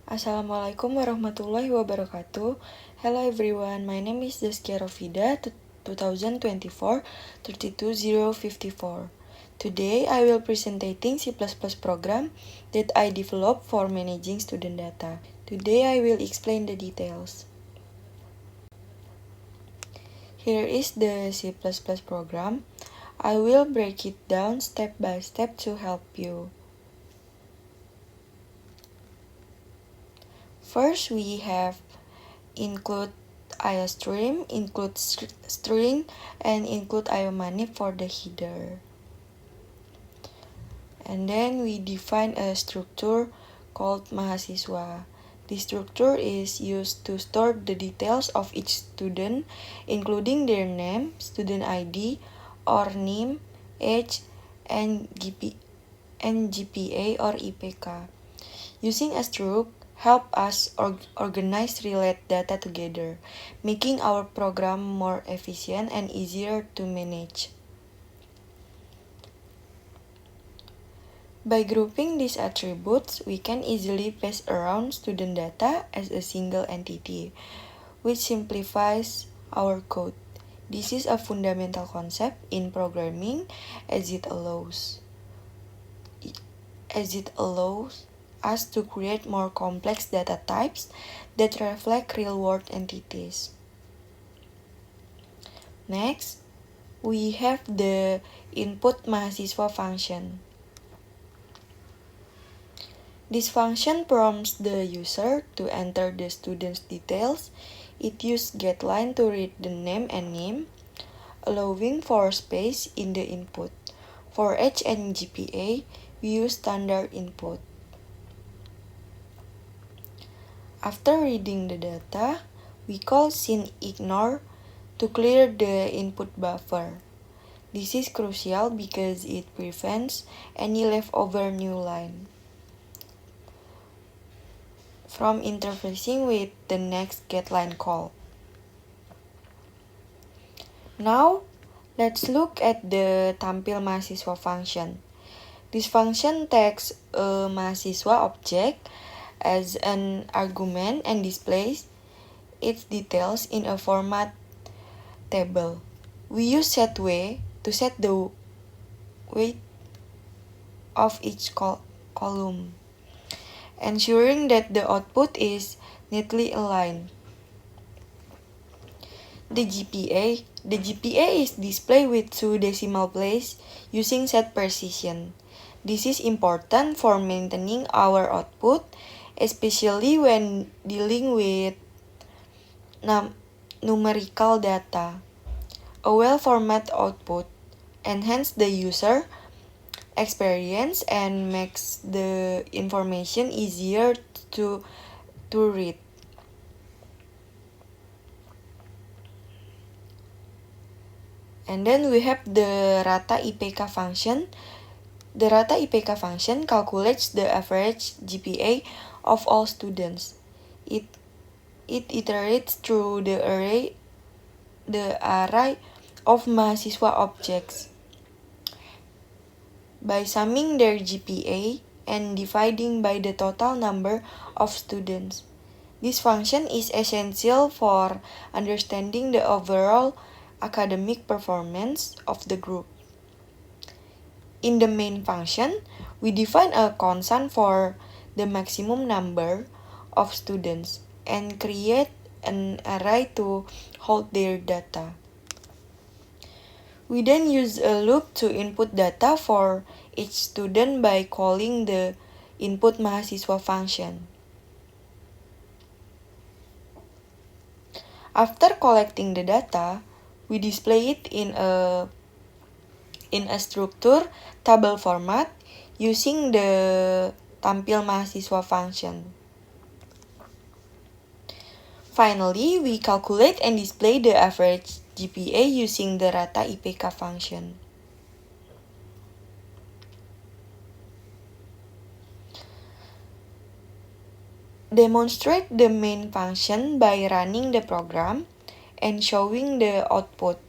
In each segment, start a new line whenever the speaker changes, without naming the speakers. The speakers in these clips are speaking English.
Assalamualaikum warahmatullahi wabarakatuh. Hello everyone, my name is Zaskia Rofida, 2024 32054. Today I will presenting C++ program that I developed for managing student data. Today I will explain the details. Here is the C++ program. I will break it down step by step to help you. First, we have include IOStream, include string, and include IOManip for the header. And then we define a structure called mahasiswa. This structure is used to store the details of each student, including their name, student ID, or name, age, and GPA or IPK. Using a struct help us organize relate data together, making our program more efficient and easier to manage. By grouping these attributes, we can easily pass around student data as a single entity, which simplifies our code. This is a fundamental concept in programming as it allows us to create more complex data types that reflect real-world entities. Next, we have the input mahasiswa function. This function prompts the user to enter the student's details. It uses getLine to read the name and name, allowing for space in the input. For age and GPA, we use standard input. After reading the data, we call SYN_IGNORE to clear the input buffer. This is crucial because it prevents any leftover new line from interfacing with the next getLine call. Now, let's look at the tampil mahasiswa function. This function takes a mahasiswa object as an argument and displays its details in a format table. We use setWay to set the weight of each column, ensuring that the output is neatly aligned. The GPA is displayed with 2 decimal places using setPrecision. This is important for maintaining our output, especially when dealing with numerical data. A well-formatted output enhances the user experience and makes the information easier to read. And then we have the rata IPK function. The rata IPK function calculates the average GPA of all students. It iterates through the array of mahasiswa objects by summing their GPA and dividing by the total number of students. This function is essential for understanding the overall academic performance of the group. In the main function, we define a constant for the maximum number of students and create an array to hold their data. We then use a loop to input data for each student by calling the input mahasiswa function. After collecting the data, we display it in a structure table format using the tampil mahasiswa function. Finally, we calculate and display the average GPA using the rata IPK function. Demonstrate the main function by running the program and showing the output.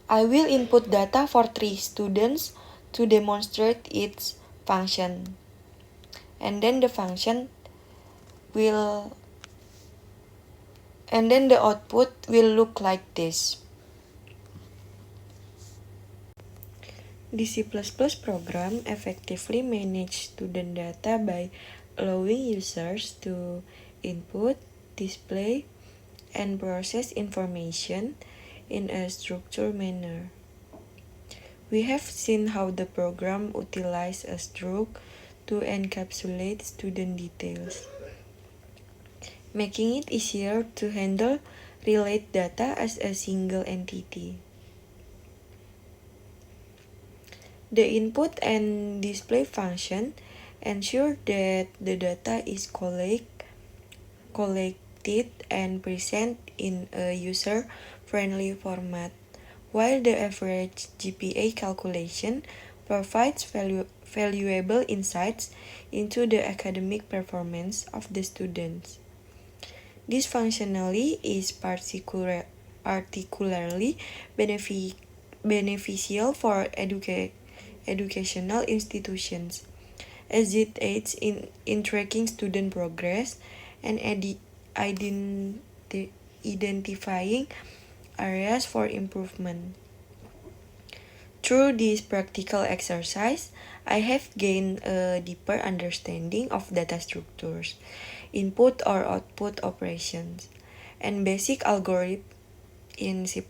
I will input data for 3 students to demonstrate its function. and then the output will look like this. The C++ program effectively manages student data by allowing users to input, display, and process information in a structured manner. We have seen how the program utilizes a struct to encapsulate student details, making it easier to handle relate data as a single entity. The input and display function ensure that the data is collected and presented in a user-friendly format, while the average GPA calculation provides valuable insights into the academic performance of the students. This functionality is particularly beneficial for educational institutions, as it aids in tracking student progress and identifying areas for improvement. Through this practical exercise, I have gained a deeper understanding of data structures, input or output operations, and basic algorithms in C++.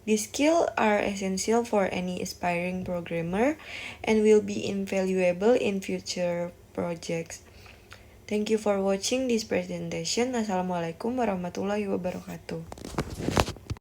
These skills are essential for any aspiring programmer and will be invaluable in future projects. Thank you for watching this presentation. Assalamualaikum warahmatullahi wabarakatuh.